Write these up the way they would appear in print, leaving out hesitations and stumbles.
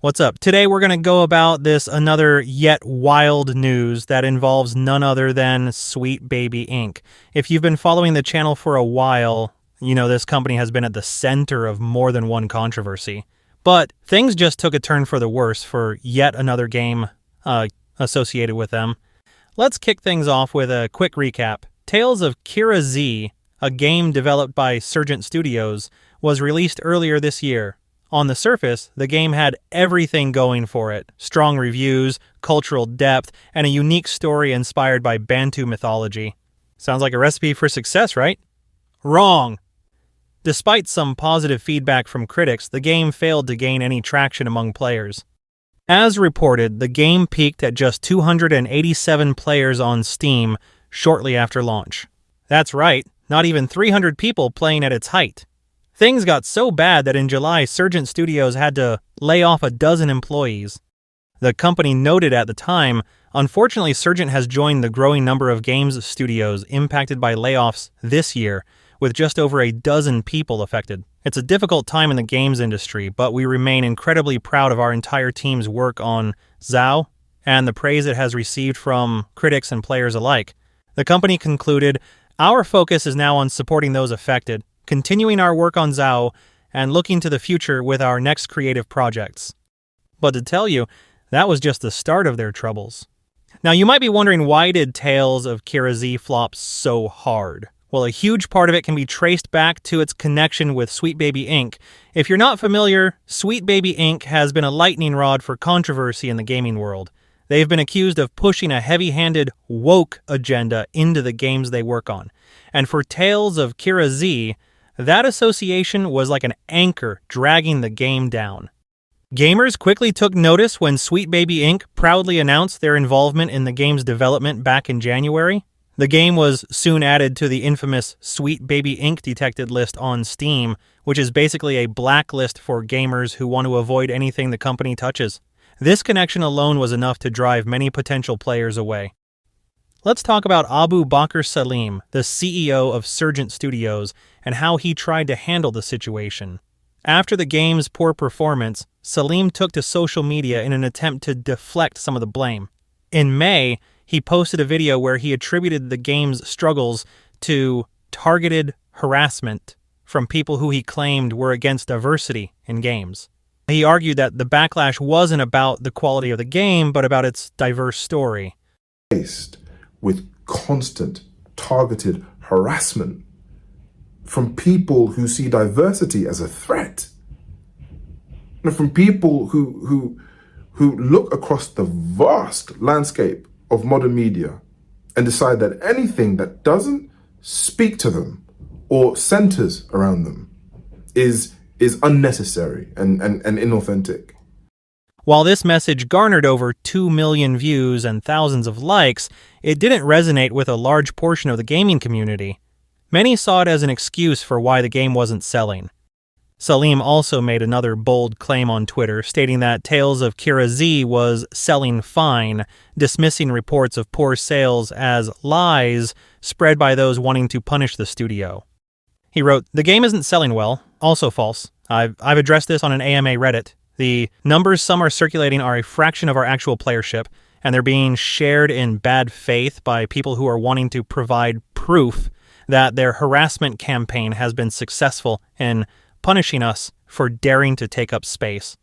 What's up? Today we're going to go about this another yet wild news that involves none other than Sweet Baby Inc. If you've been following the channel for a while, you know this company has been at the center of more than one controversy. But things just took a turn for the worse for yet another game associated with them. Let's kick things off with a quick recap. Tales of Kera Z, a game developed by Surgent Studios, was released earlier this year. On the surface, the game had everything going for it. Strong reviews, cultural depth, and a unique story inspired by Bantu mythology. Sounds like a recipe for success, right? Wrong! Despite some positive feedback from critics, the game failed to gain any traction among players. As reported, the game peaked at just 287 players on Steam shortly after launch. That's right, not even 300 people playing at its height. Things got so bad that in July, Surgent Studios had to lay off a dozen employees. The company noted at the time, unfortunately Surgent has joined the growing number of games studios impacted by layoffs this year, with just over a dozen people affected. It's a difficult time in the games industry, but we remain incredibly proud of our entire team's work on ZOW and the praise it has received from critics and players alike. The company concluded, "Our focus is now on supporting those affected, continuing our work on ZOW, and looking to the future with our next creative projects." But to tell you, that was just the start of their troubles. Now you might be wondering, why did Tales of Kera Z flop so hard? Well, a huge part of it can be traced back to its connection with Sweet Baby Inc. If you're not familiar, Sweet Baby Inc. has been a lightning rod for controversy in the gaming world. They've been accused of pushing a heavy-handed woke agenda into the games they work on. And for Tales of Kera Z, that association was like an anchor dragging the game down. Gamers quickly took notice when Sweet Baby Inc. proudly announced their involvement in the game's development back in January. The game was soon added to the infamous Sweet Baby Inc. detected list on Steam, which is basically a blacklist for gamers who want to avoid anything the company touches. This connection alone was enough to drive many potential players away. Let's talk about Abu Bakr Salim, the CEO of Surgent Studios, and how he tried to handle the situation. After the game's poor performance, Salim took to social media in an attempt to deflect some of the blame. In May, he posted a video where he attributed the game's struggles to targeted harassment from people who he claimed were against diversity in games. He argued that the backlash wasn't about the quality of the game, but about its diverse story. Faced with constant targeted harassment from people who see diversity as a threat, and from people who look across the vast landscape of modern media and decide that anything that doesn't speak to them or centers around them is unnecessary and inauthentic. While this message garnered over 2 million views and thousands of likes, it didn't resonate with a large portion of the gaming community. Many saw it as an excuse for why the game wasn't selling. Salim also made another bold claim on Twitter, stating that Tales of Kera Z was selling fine, dismissing reports of poor sales as lies spread by those wanting to punish the studio. He wrote, "The game isn't selling well, also false. I've addressed this on an AMA Reddit. The numbers some are circulating are a fraction of our actual playership, and they're being shared in bad faith by people who are wanting to provide proof that their harassment campaign has been successful in punishing us for daring to take up space."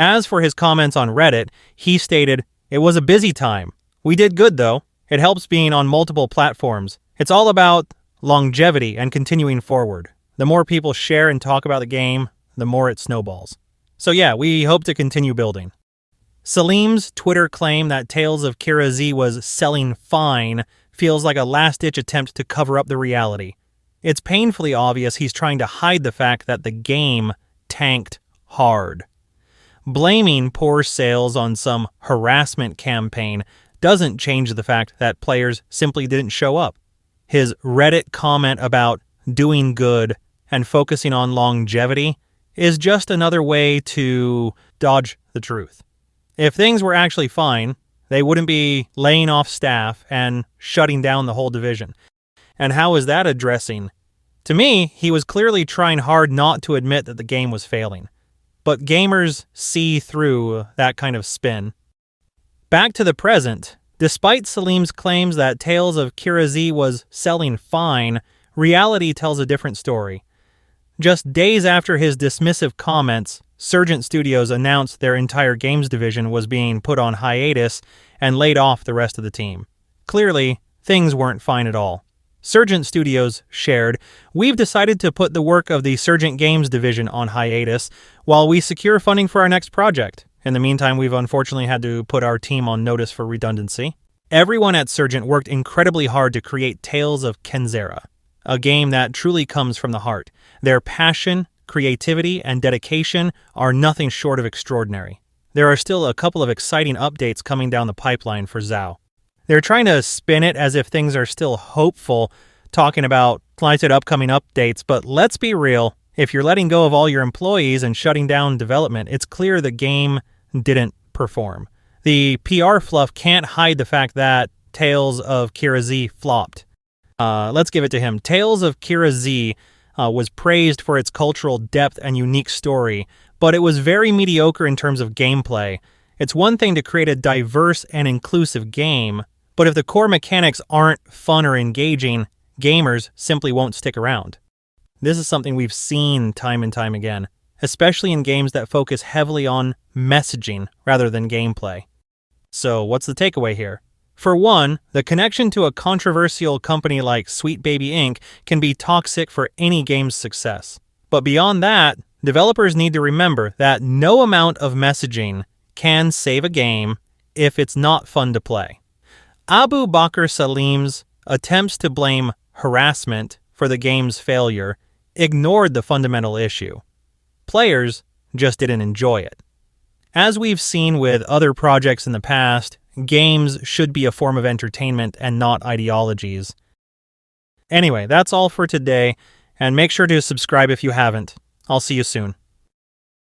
As for his comments on Reddit, he stated, "It was a busy time. We did good though. It helps being on multiple platforms. It's all about longevity and continuing forward. The more people share and talk about the game, the more it snowballs. So yeah, we hope to continue building." Salim's Twitter claim that Tales of Kera Z was selling fine feels like a last-ditch attempt to cover up the reality. It's painfully obvious he's trying to hide the fact that the game tanked hard. Blaming poor sales on some harassment campaign doesn't change the fact that players simply didn't show up. His Reddit comment about doing good and focusing on longevity is just another way to dodge the truth. If things were actually fine, they wouldn't be laying off staff and shutting down the whole division. And how is that addressing? To me, he was clearly trying hard not to admit that the game was failing. but gamers see through that kind of spin. Back to the present. Despite Salim's claims that Tales of Kera Z was selling fine, reality tells a different story. Just days after his dismissive comments, Surgent Studios announced their entire games division was being put on hiatus and laid off the rest of the team. Clearly, things weren't fine at all. Surgent Studios shared, "We've decided to put the work of the Surgent Games division on hiatus while we secure funding for our next project. In the meantime, we've unfortunately had to put our team on notice for redundancy." Everyone at Surgent worked incredibly hard to create Tales of Kenzera, a game that truly comes from the heart. Their passion, creativity, and dedication are nothing short of extraordinary. There are still a couple of exciting updates coming down the pipeline for ZOW. They're trying to spin it as if things are still hopeful, talking about slighted upcoming updates, but let's be real. If you're letting go of all your employees and shutting down development, it's clear the game didn't perform. The PR fluff can't hide the fact that Tales of Kera Z flopped. Let's give it to him. Tales of Kera Z was praised for its cultural depth and unique story, but it was very mediocre in terms of gameplay. It's one thing to create a diverse and inclusive game, but if the core mechanics aren't fun or engaging, gamers simply won't stick around. This is something we've seen time and time again, especially in games that focus heavily on messaging rather than gameplay. So what's the takeaway here? For one, the connection to a controversial company like Sweet Baby Inc. can be toxic for any game's success. But beyond that, developers need to remember that no amount of messaging can save a game if it's not fun to play. Abu Bakr Salim's attempts to blame harassment for the game's failure ignored the fundamental issue. Players just didn't enjoy it. As we've seen with other projects in the past, games should be a form of entertainment and not ideologies. Anyway, that's all for today, and make sure to subscribe if you haven't. I'll see you soon.